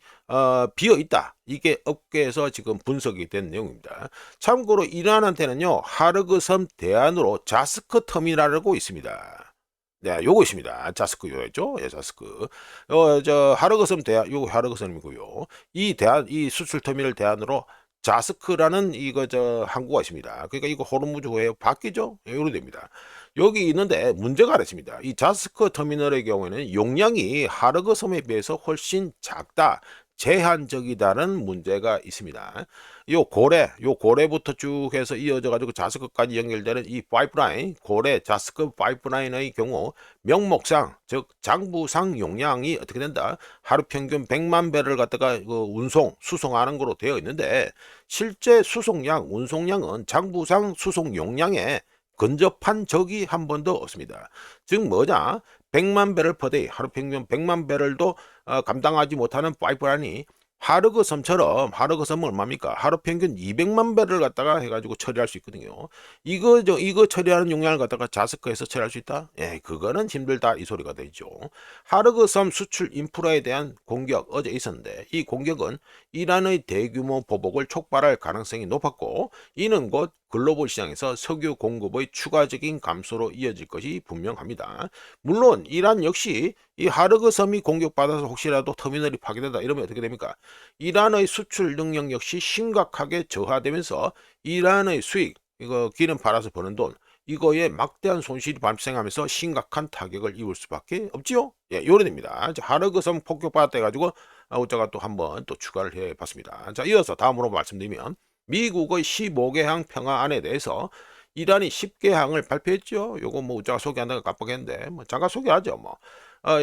비어 있다. 이게 업계에서 지금 분석이 된 내용입니다. 참고로 이란한테는요 하르그 섬 대안으로 자스크 터미널이라고 있습니다. 네, 요거 있습니다. 자스크 요였죠? 예, 자스크. 저 하르그 섬 대안, 요거 하르그 섬이고요. 이 수출 터미널 대안으로 자스크라는 이거 저 항구가 있습니다. 그러니까 이거 호르무즈호에 바뀌죠? 예, 요로 됩니다. 여기 있는데 문제가 있습니다. 이 자스크 터미널의 경우에는 용량이 하르그 섬에 비해서 훨씬 작다. 제한적이다는 문제가 있습니다. 요 고래부터 쭉 해서 이어져 가지고 자스크까지 연결되는 이 파이프라인, 고래 자스크 파이프라인의 경우 명목상 즉 장부상 용량이 어떻게 된다? 하루 평균 100만 배를 갖다가 수송하는 거로 되어 있는데 실제 수송량, 운송량은 장부상 수송 용량에 근접한 적이 한 번도 없습니다. 즉 뭐냐? 100만 배럴 퍼데이 하루 평균 100만 배럴도 감당하지 못하는 파이프라인이 하르그 섬처럼 하르그 섬은 얼마입니까? 하루 평균 200만 배를 갖다가 해가지고 처리할 수 있거든요. 이거 처리하는 용량을 갖다가 자스크에서 처리할 수 있다? 예, 그거는 힘들다 이 소리가 되죠. 하르그 섬 수출 인프라에 대한 공격 어제 있었는데 이 공격은 이란의 대규모 보복을 촉발할 가능성이 높았고 이는 곧 글로벌 시장에서 석유 공급의 추가적인 감소로 이어질 것이 분명합니다. 물론 이란 역시 이 하르그 섬이 공격받아서 혹시라도 터미널이 파괴된다 이러면 어떻게 됩니까? 이란의 수출 능력 역시 심각하게 저하되면서 이란의 수익, 이거 기름 팔아서 버는 돈, 이거에 막대한 손실이 발생하면서 심각한 타격을 입을 수밖에 없지요. 예, 요래 됩니다. 하르그 섬 폭격받았다 해가지고 우자가 또 한번 또 추가를 해봤습니다. 자, 이어서 다음으로 말씀드리면 미국의 15개항 평화안에 대해서 이란이 10개항을 발표했죠. 요거 뭐 우자가 소개한다고 깜빡했는데 뭐 잠깐 소개하죠. 뭐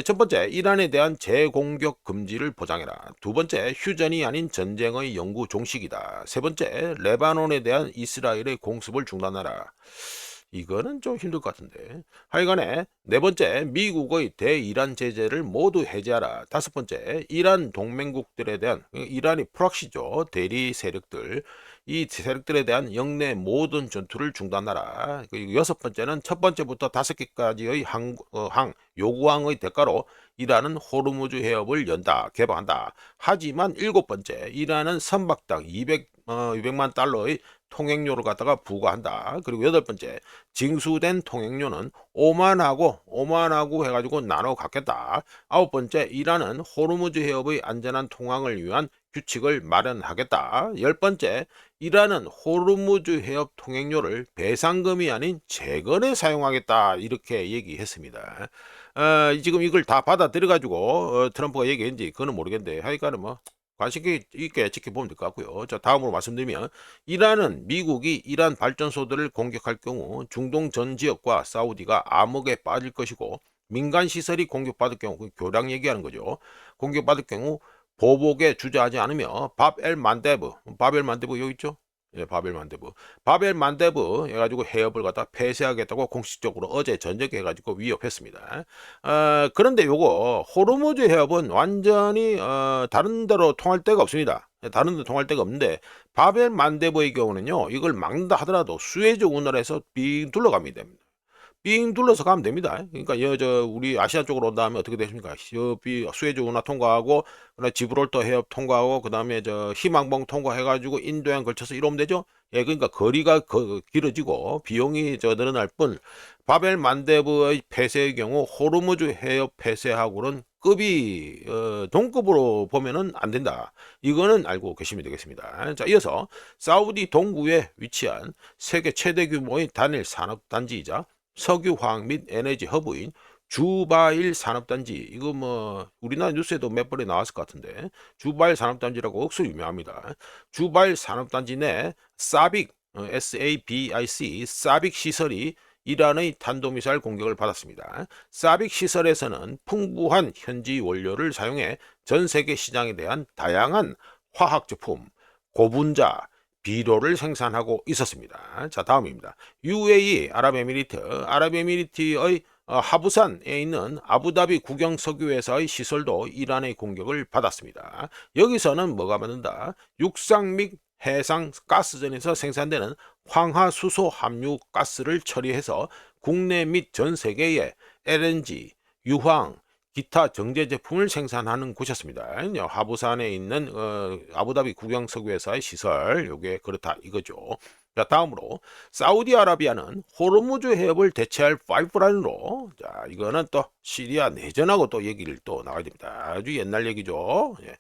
첫 번째, 이란에 대한 재공격 금지를 보장해라. 두 번째, 휴전이 아닌 전쟁의 영구 종식이다. 세 번째, 레바논에 대한 이스라엘의 공습을 중단하라. 이거는 좀 힘들 것 같은데. 하여간에 네 번째, 미국의 대이란 제재를 모두 해제하라. 다섯 번째, 이란 동맹국들에 대한 이란이 프락시죠. 대리 세력들. 이 세력들에 대한 영내 모든 전투를 중단하라. 그리고 여섯 번째는 첫 번째부터 다섯 개까지의 요구항의 대가로 이란은 호르무즈 해협을 연다, 개방한다. 하지만 일곱 번째, 이란은 선박당 200만 달러의 통행료를 갖다가 부과한다. 그리고 여덟 번째, 징수된 통행료는 오만하고 해가지고 나눠 갖겠다. 아홉 번째, 이란은 호르무즈 해협의 안전한 통항을 위한 규칙을 마련하겠다. 열 번째, 이란은 호르무즈 해협 통행료를 배상금이 아닌 재건에 사용하겠다. 이렇게 얘기했습니다. 지금 이걸 다 받아들여가지고 트럼프가 얘기했는지 그거는 모르겠는데 하여간은 뭐 관심 있게 지켜보면 될 것 같고요. 자, 다음으로 말씀드리면 이란은 미국이 이란 발전소들을 공격할 경우 중동 전 지역과 사우디가 암흑에 빠질 것이고 민간 시설이 공격받을 경우 그 교량 얘기하는 거죠. 공격받을 경우 보복에 주저하지 않으며 밥엘 만데브 여기 있죠? 예, 바벨 만데브 해가지고 해협을 갖다 폐쇄하겠다고 공식적으로 어제 저녁에 해가지고 위협했습니다. 그런데 요거 호르무즈 해협은 완전히 다른 데로 통할 데가 없습니다. 다른 데 통할 데가 없는데 바벨 만데브의 경우는요, 이걸 막는다 하더라도 수에즈 운하에서 빙 둘러갑니다. 빙 둘러서 가면 됩니다. 그러니까 우리 아시아 쪽으로 온 다음에 어떻게 되십니까? 수에즈 운하 통과하고 그다음에 지브롤터 해협 통과하고 그다음에 희망봉 통과해가지고 인도양 걸쳐서 이러면 되죠. 예, 그러니까 거리가 길어지고 비용이 늘어날 뿐 바벨 만데브의 폐쇄의 경우 호르무즈 해협 폐쇄하고는 급이 동급으로 보면은 안 된다. 이거는 알고 계시면 되겠습니다. 자, 이어서 사우디 동부에 위치한 세계 최대 규모의 단일 산업단지이자 석유화학 및 에너지 허브인 주바일 산업단지, 이거 뭐 우리나라 뉴스에도 몇 번에 나왔을 것 같은데 주바일 산업단지라고 억수로 유명합니다. 주바일 산업단지 내 사빅 SABIC 사빅 시설이 이란의 탄도미사일 공격을 받았습니다. 사빅 시설에서는 풍부한 현지 원료를 사용해 전 세계 시장에 대한 다양한 화학 제품, 고분자, 비료를 생산하고 있었습니다. 자, 다음입니다. UAE 아랍에미리트의 하부산에 있는 아부다비 국영 석유회사의 시설도 이란의 공격을 받았습니다. 여기서는 뭐가 맞는다? 육상 및 해상 가스전에서 생산되는 황화수소 함유 가스를 처리해서 국내 및 전 세계에 LNG, 유황, 기타 정제 제품을 생산하는 곳이었습니다. 하부산에 있는 아부다비 국영석유회사의 시설, 요게 그렇다 이거죠. 자, 다음으로 사우디아라비아는 호르무즈 해협을 대체할 파이프라인으로, 자, 이거는 또 시리아 내전하고 또 얘기를 또 나와야 됩니다. 아주 옛날 얘기죠. 예.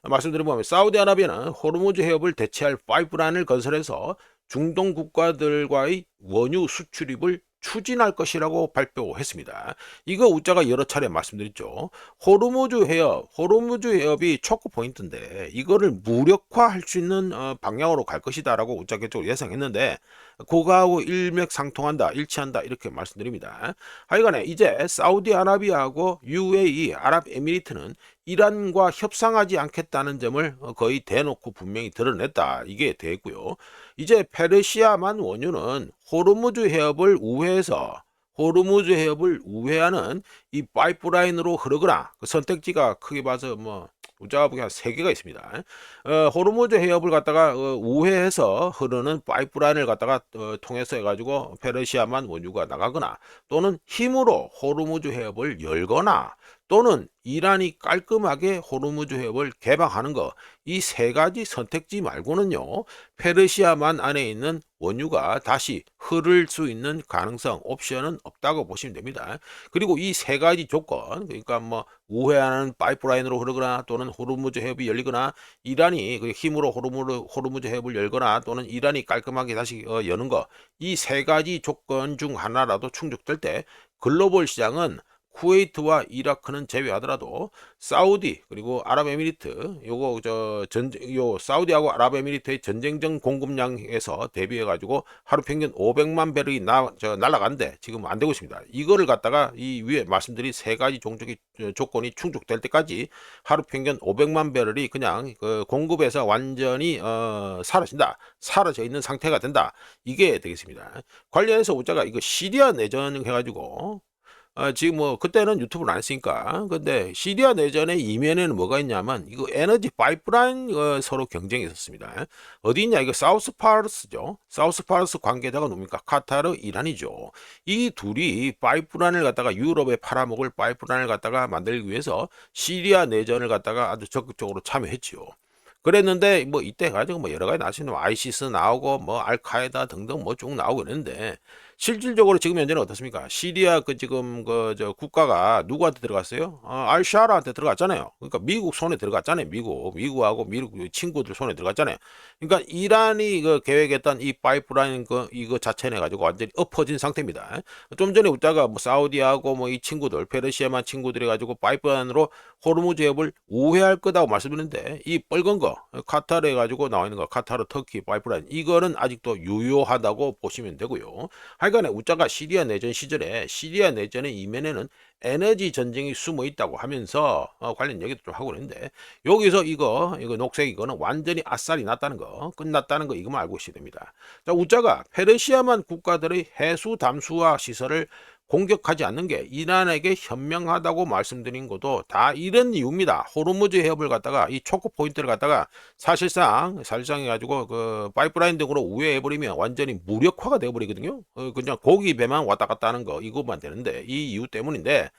말씀드리면 사우디아라비아는 호르무즈 해협을 대체할 파이프라인을 건설해서 중동 국가들과의 원유 수출입을 추진할 것이라고 발표했습니다. 이거 우짜가 여러 차례 말씀드렸죠. 호르무즈 해협이 초코 포인트인데 이거를 무력화할 수 있는 방향으로 갈 것이다라고 우짜개적으로 예상했는데 그거하고 일맥상통한다, 일치한다 이렇게 말씀드립니다. 하여간에 이제 사우디아라비아하고 UAE 아랍에미리트는 이란과 협상하지 않겠다는 점을 거의 대놓고 분명히 드러냈다. 이게 되고요. 이제 페르시아만 원유는 호르무즈 해협을 우회하는 이 파이프라인으로 흐르거나 그 선택지가 크게 봐서 뭐 우자가 보기 한 3개가 있습니다. 호르무즈 해협을 갖다가 우회해서 흐르는 파이프라인을 갖다가 통해서 해가지고 페르시아만 원유가 나가거나 또는 힘으로 호르무즈 해협을 열거나 또는 이란이 깔끔하게 호르무즈 해협을 개방하는 거, 이 3가지 선택지 말고는요, 페르시아만 안에 있는 원유가 다시 흐를 수 있는 가능성, 옵션은 없다고 보시면 됩니다. 그리고 이 3가지 조건, 그러니까 뭐 우회하는 파이프라인으로 흐르거나 또는 호르무즈 해협이 열리거나 이란이 힘으로 호르무즈 해협을 열거나 또는 이란이 깔끔하게 다시 여는 거, 이 3가지 조건 중 하나라도 충족될 때 글로벌 시장은 쿠웨이트와 이라크는 제외하더라도 사우디 그리고 아랍에미리트 요거 요 사우디하고 아랍에미리트의 전쟁전 공급량에서 대비해 가지고 하루 평균 500만 배럴이 날아간데 지금 안 되고 있습니다. 이거를 갖다가 이 위에 말씀드린 세 가지 종족의 조건이 충족될 때까지 하루 평균 500만 배럴이 그냥 그 공급에서 완전히 사라져 있는 상태가 된다. 이게 되겠습니다. 관련해서 우자가 이거 시리아 내전 해가지고 지금 뭐 그때는 유튜브를 안 했으니까 근데 시리아 내전의 이면에는 뭐가 있냐면 이거 에너지 파이프라인 서로 경쟁이 있었습니다. 어디 있냐 이거 사우스파르스죠. 사우스파르스 관계자가 누굽니까? 카타르, 이란이죠. 이 둘이 파이프라인을 갖다가 유럽에 팔아먹을 파이프라인을 갖다가 만들기 위해서 시리아 내전을 갖다가 아주 적극적으로 참여했지요. 그랬는데 뭐 이때 가지고 뭐 여러 가지 나시는 아이시스 나오고 뭐 알카에다 등등 뭐 쭉 나오고 있는데 실질적으로 지금 현재는 어떻습니까? 시리아 그 지금 그 저 국가가 누구한테 들어갔어요? 알샤라한테 들어갔잖아요. 그러니까 미국 손에 들어갔잖아요. 미국하고 미국 친구들 손에 들어갔잖아요. 그러니까 이란이 그 계획했던 이 파이프라인 이거 자체는 가지고 완전히 엎어진 상태입니다. 좀 전에 웃다가 뭐 사우디하고 뭐 이 친구들 페르시아만 친구들이 가지고 파이프라인으로 호르무즈 해협을 우회할 거다고 말씀드렸는데 이 빨간 거 카타르에 가지고 나와 있는 거 카타르 터키 파이프라인 이거는 아직도 유효하다고 보시면 되고요. 하여간에 우자가 시리아 내전 시절에 시리아 내전의 이면에는 에너지 전쟁이 숨어 있다고 하면서 관련 얘기도 좀 하고 있는데 여기서 이거 녹색 이거는 완전히 아싸리 났다는 거 끝났다는 거 이거만 알고 있어야 됩니다. 자, 우자가 페르시아만 국가들의 해수 담수화 시설을 공격하지 않는 게 이란에게 현명하다고 말씀드린 것도 다 이런 이유입니다. 호르무즈 해협을 갖다가 이 초크 포인트를 갖다가 사실상 해가지고 그 파이프라인 등으로 우회해버리면 완전히 무력화가 되어버리거든요. 그냥 고기 배만 왔다 갔다 하는 거 이것만 되는데 이 이유 때문인데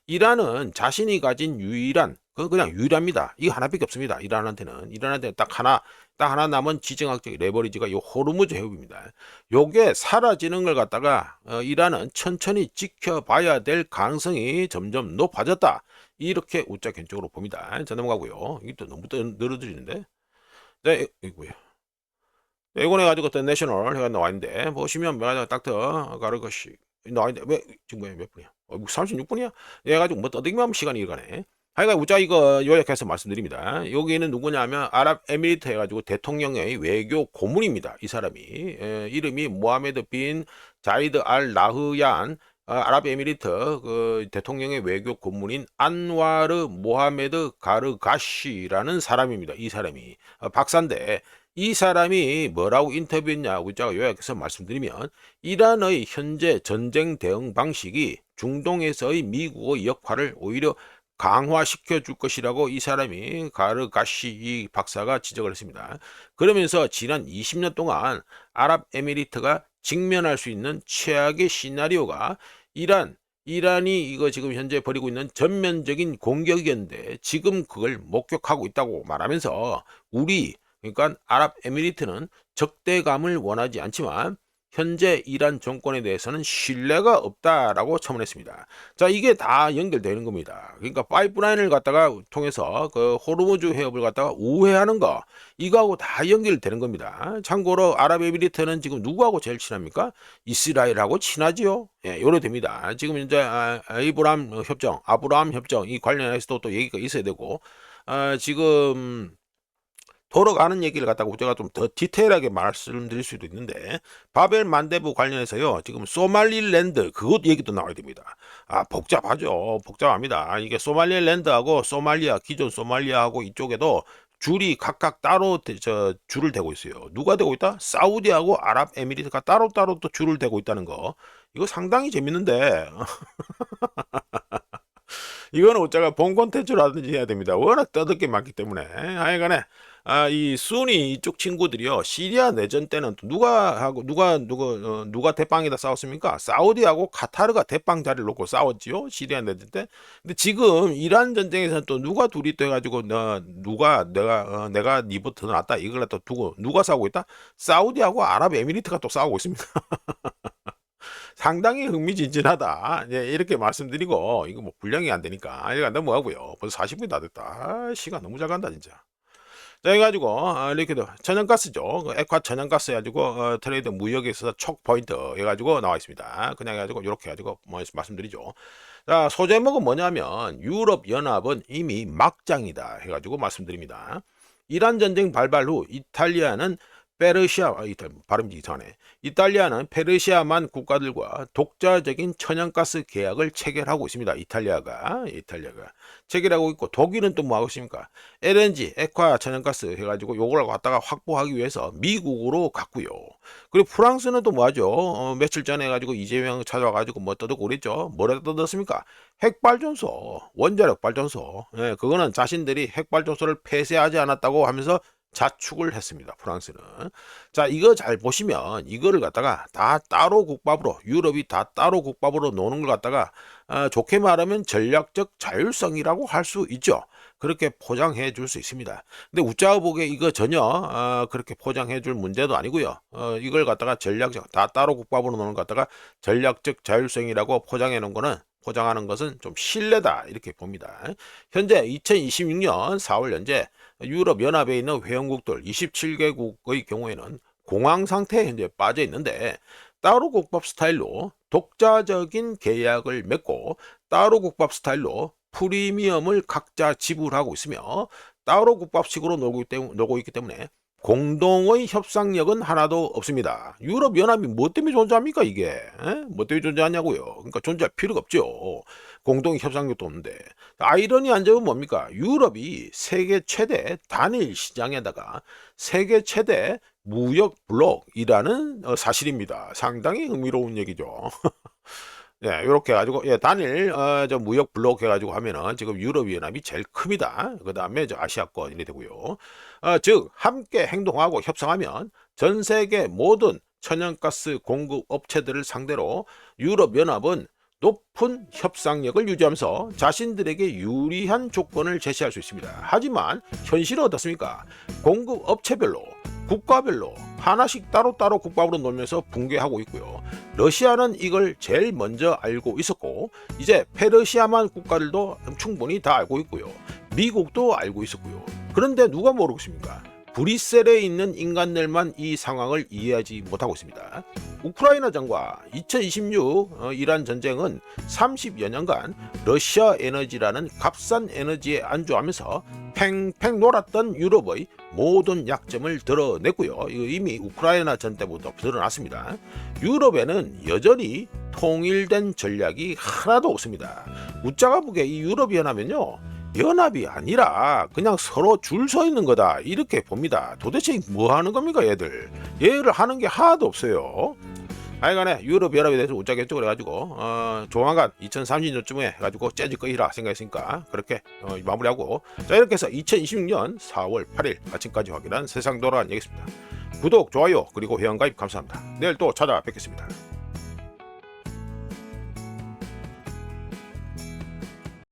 이란은 자신이 가진 유일한 그냥 유일합니다. 이거 하나밖에 없습니다. 이란한테는 딱 하나 남은 지정학적 레버리지가 이 호르무즈 해협입니다. 요게 사라지는 걸 갖다가 이란은 천천히 지켜봐야 될 가능성이 점점 높아졌다. 이렇게 우짜 견적으로 봅니다. 자 넘어가고요. 이게 또 너무 늘어지는데. 네, 이거요. 이번에 가지고 어떤 내셔널 해가 나와 있는데 보시면 뭐가 닥터 가르거시 나와 있는데 왜 지금 몇 분이야? 36분이야? 얘 가지고 뭐 떠들기만 하면 시간이 가네. 하여간 우짜 이거 요약해서 말씀드립니다. 여기는 누구냐면 아랍에미리트 해가지고 대통령의 외교 고문입니다. 이 사람이 이름이 모하메드 빈 자이드 알 나흐얀 아랍에미리트 그 대통령의 외교 고문인 안와르 모하메드 가르가시라는 사람입니다. 이 사람이 박사인데 이 사람이 뭐라고 인터뷰했냐고 제가 요약해서 말씀드리면 이란의 현재 전쟁 대응 방식이 중동에서의 미국의 역할을 오히려 강화시켜 줄 것이라고 이 사람이 가르가시 이 박사가 지적을 했습니다. 그러면서 지난 20년 동안 아랍에미리트가 직면할 수 있는 최악의 시나리오가 이란이 이거 지금 현재 벌이고 있는 전면적인 공격이었는데 지금 그걸 목격하고 있다고 말하면서 그러니까 아랍에미리트는 적대감을 원하지 않지만 현재 이란 정권에 대해서는 신뢰가 없다라고 첨언했습니다. 자, 이게 다 연결되는 겁니다. 그러니까 파이프라인을 갖다가 통해서 그 호르무즈 해협을 갖다가 우회하는 거 이거하고 다 연결되는 겁니다. 참고로 아랍에미리트는 지금 누구하고 제일 친합니까? 이스라엘하고 친하지요. 예, 요래 됩니다. 지금 이제 아브라함 협정 이 관련해서도 또 얘기가 있어야 되고 지금 돌아가는 얘기를 갖다가 우리가 좀 더 디테일하게 말씀드릴 수도 있는데 바벨 만대부 관련해서요 지금 소말리랜드 그것 얘기도 나와야 됩니다. 복잡합니다. 이게 소말리랜드하고 소말리아 기존 소말리아하고 이쪽에도 줄이 각각 따로 줄을 대고 있어요. 누가 대고 있다? 사우디하고 아랍에미리트가 따로따로 또 줄을 대고 있다는 거 이거 상당히 재밌는데 이거는 어쩌가 본 콘텐츠라든지 해야 됩니다. 워낙 떠들 게 많기 때문에 하여간에 이 순위 이쪽 친구들이요 시리아 내전 때는 또 누가 대빵이다 싸웠습니까? 사우디하고 카타르가 대빵 자리를 놓고 싸웠지요 시리아 내전 때. 근데 지금 이란 전쟁에서는 또 누가 둘이 또 해가지고 내가 니부터 낫다 이걸 또 두고 누가 싸우고 있다? 사우디하고 아랍에미리트가 또 싸우고 있습니다. 상당히 흥미진진하다. 예, 이렇게 말씀드리고 이거 뭐 분량이 안 되니까 이거 넘어가고요. 벌써 40분이 다 됐다. 시간 너무 잘 간다 진짜. 자, 해가지고 이렇게도 천연가스죠. 액화 천연가스 해가지고 트레이드 무역에 있어서 촉 포인트 해가지고 나와 있습니다. 그냥 해가지고 이렇게 해가지고 뭐 말씀드리죠. 자, 소제목은 뭐냐면 유럽 연합은 이미 막장이다 해가지고 말씀드립니다. 이란 전쟁 발발 후 이탈리아는 발음이 이상하네. 이탈리아는 페르시아만 국가들과 독자적인 천연가스 계약을 체결하고 있습니다. 이탈리아가 체결하고 있고, 독일은 또 뭐 하고 있습니까? LNG, 액화 천연가스 해가지고 요걸 갖다가 확보하기 위해서 미국으로 갔고요. 그리고 프랑스는 또 뭐 하죠? 며칠 전에 해가지고 이재명 찾아와가지고 뭐 떠들고 그랬죠? 뭐라 떠들었습니까? 핵발전소, 원자력 발전소. 예, 그거는 자신들이 핵발전소를 폐쇄하지 않았다고 하면서 자축을 했습니다. 프랑스는. 자, 이거 잘 보시면 이거를 갖다가 다 따로 국밥으로, 유럽이 다 따로 국밥으로 노는 걸 갖다가 좋게 말하면 전략적 자율성이라고 할 수 있죠. 그렇게 포장해 줄 수 있습니다. 근데 웃자고 보기에 이거 전혀 그렇게 포장해 줄 문제도 아니고요. 이걸 갖다가 전략적, 다 따로 국밥으로 노는 것 갖다가 전략적 자율성이라고 포장하는 것은 좀 실례다 이렇게 봅니다. 현재 2026년 4월 현재 유럽 연합에 있는 회원국들 27개국의 경우에는 공황 상태에 현재 빠져 있는데, 따로 국밥 스타일로 독자적인 계약을 맺고 따로 국밥 스타일로 프리미엄을 각자 지불하고 있으며, 따로 국밥식으로 놀고 있기 때문에 공동의 협상력은 하나도 없습니다. 유럽 연합이 뭐 때문에 존재합니까 이게? 뭐 때문에 존재하냐고요? 그러니까 존재할 필요가 없죠. 공동 협상력도 없는데. 아이러니한 점은 뭡니까? 유럽이 세계 최대 단일 시장에다가 세계 최대 무역 블록이라는 사실입니다. 상당히 흥미로운 얘기죠. 예, 이렇게 해가지고, 예, 단일, 저 무역 블록 해가지고 하면은 지금 유럽연합이 제일 큽니다. 그 다음에 저 아시아권이 되고요. 즉, 함께 행동하고 협상하면 전 세계 모든 천연가스 공급 업체들을 상대로 유럽연합은 높은 협상력을 유지하면서 자신들에게 유리한 조건을 제시할 수 있습니다. 하지만 현실은 어떻습니까? 공급 업체별로, 국가별로 하나씩 따로따로 국밥으로 놀면서 붕괴하고 있고요. 러시아는 이걸 제일 먼저 알고 있었고, 이제 페르시아만 국가들도 충분히 다 알고 있고요. 미국도 알고 있었고요. 그런데 누가 모르고 있습니까? 브뤼셀에 있는 인간들만 이 상황을 이해하지 못하고 있습니다. 우크라이나전과 2026 이란 전쟁은 30여 년간 러시아 에너지라는 값싼 에너지에 안주하면서 팽팽 놀았던 유럽의 모든 약점을 드러냈고요. 이미 우크라이나 전 때부터 드러났습니다. 유럽에는 여전히 통일된 전략이 하나도 없습니다. 웃자가 보기에 이 유럽연합은요, 연합이 아니라 그냥 서로 줄 서 있는 거다 이렇게 봅니다. 도대체 뭐 하는 겁니까 얘들? 얘를 하는 게 하나도 없어요. 하여간에 유럽 연합에 대해서 웃자겠죠. 그래가지고 조만간 2030년쯤에 해가지고 재즈 꺼이라 생각했으니까 그렇게 마무리하고, 자, 이렇게 해서 2026년 4월 8일 아침까지 확인한 세상 돌아간 얘기입니다. 구독, 좋아요, 그리고 회원가입 감사합니다. 내일 또 찾아뵙겠습니다.